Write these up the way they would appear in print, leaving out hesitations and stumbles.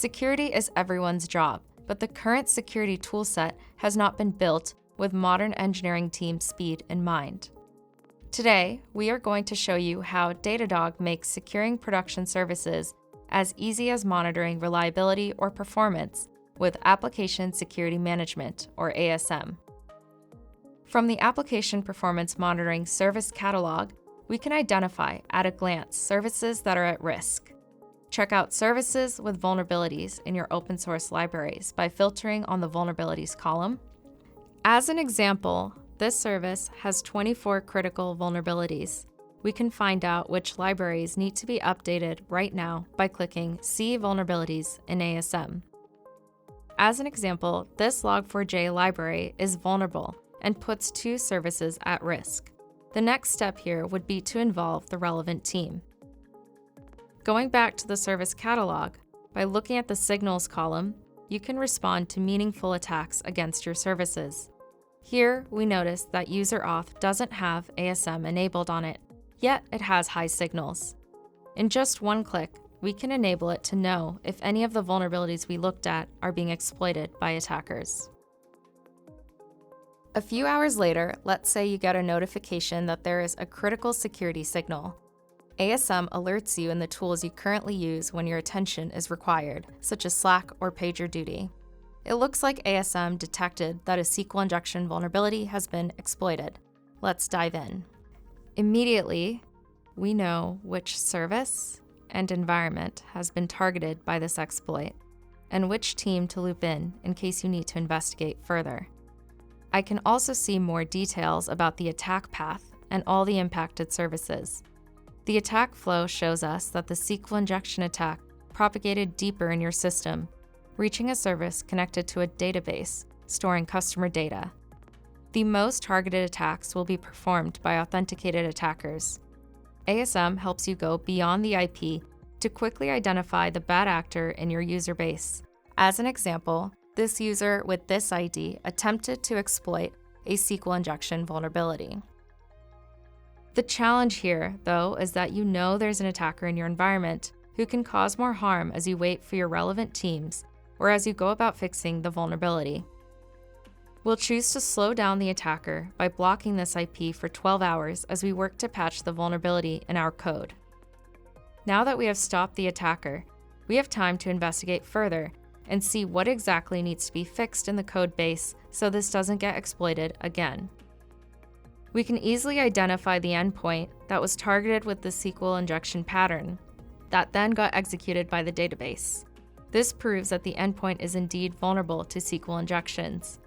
Security is everyone's job, but the current security toolset has not been built with modern engineering team speed in mind. Today, we are going to show you how Datadog makes securing production services as easy as monitoring reliability or performance with Application Security Management, or ASM. From the Application Performance Monitoring Service Catalog, we can identify at a glance services that are at risk. Check out services with vulnerabilities in your open source libraries by filtering on the vulnerabilities column. As an example, this service has 24 critical vulnerabilities. We can find out which libraries need to be updated right now by clicking See Vulnerabilities in ASM. As an example, this Log4j library is vulnerable and puts 2 services at risk. The next step here would be to involve the relevant team. Going back to the service catalog, by looking at the signals column, you can respond to meaningful attacks against your services. Here, we notice that user auth doesn't have ASM enabled on it, yet it has high signals. In just one click, we can enable it to know if any of the vulnerabilities we looked at are being exploited by attackers. A few hours later, let's say you get a notification that there is a critical security signal. ASM alerts you in the tools you currently use when your attention is required, such as Slack or PagerDuty. It looks like ASM detected that a SQL injection vulnerability has been exploited. Let's dive in. Immediately, we know which service and environment has been targeted by this exploit, and which team to loop in case you need to investigate further. I can also see more details about the attack path and all the impacted services. The attack flow shows us that the SQL injection attack propagated deeper in your system, reaching a service connected to a database, storing customer data. The most targeted attacks will be performed by authenticated attackers. ASM helps you go beyond the IP to quickly identify the bad actor in your user base. As an example, this user with this ID attempted to exploit a SQL injection vulnerability. The challenge here, though, is that you know there's an attacker in your environment who can cause more harm as you wait for your relevant teams or as you go about fixing the vulnerability. We'll choose to slow down the attacker by blocking this IP for 12 hours as we work to patch the vulnerability in our code. Now that we have stopped the attacker, we have time to investigate further and see what exactly needs to be fixed in the code base so this doesn't get exploited again. We can easily identify the endpoint that was targeted with the SQL injection pattern that then got executed by the database. This proves that the endpoint is indeed vulnerable to SQL injections.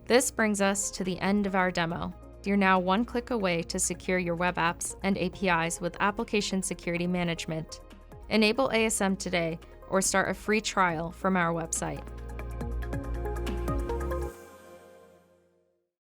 This brings us to the end of our demo. You're now one click away to secure your web apps and APIs with Application Security Management. Enable ASM today or start a free trial from our website.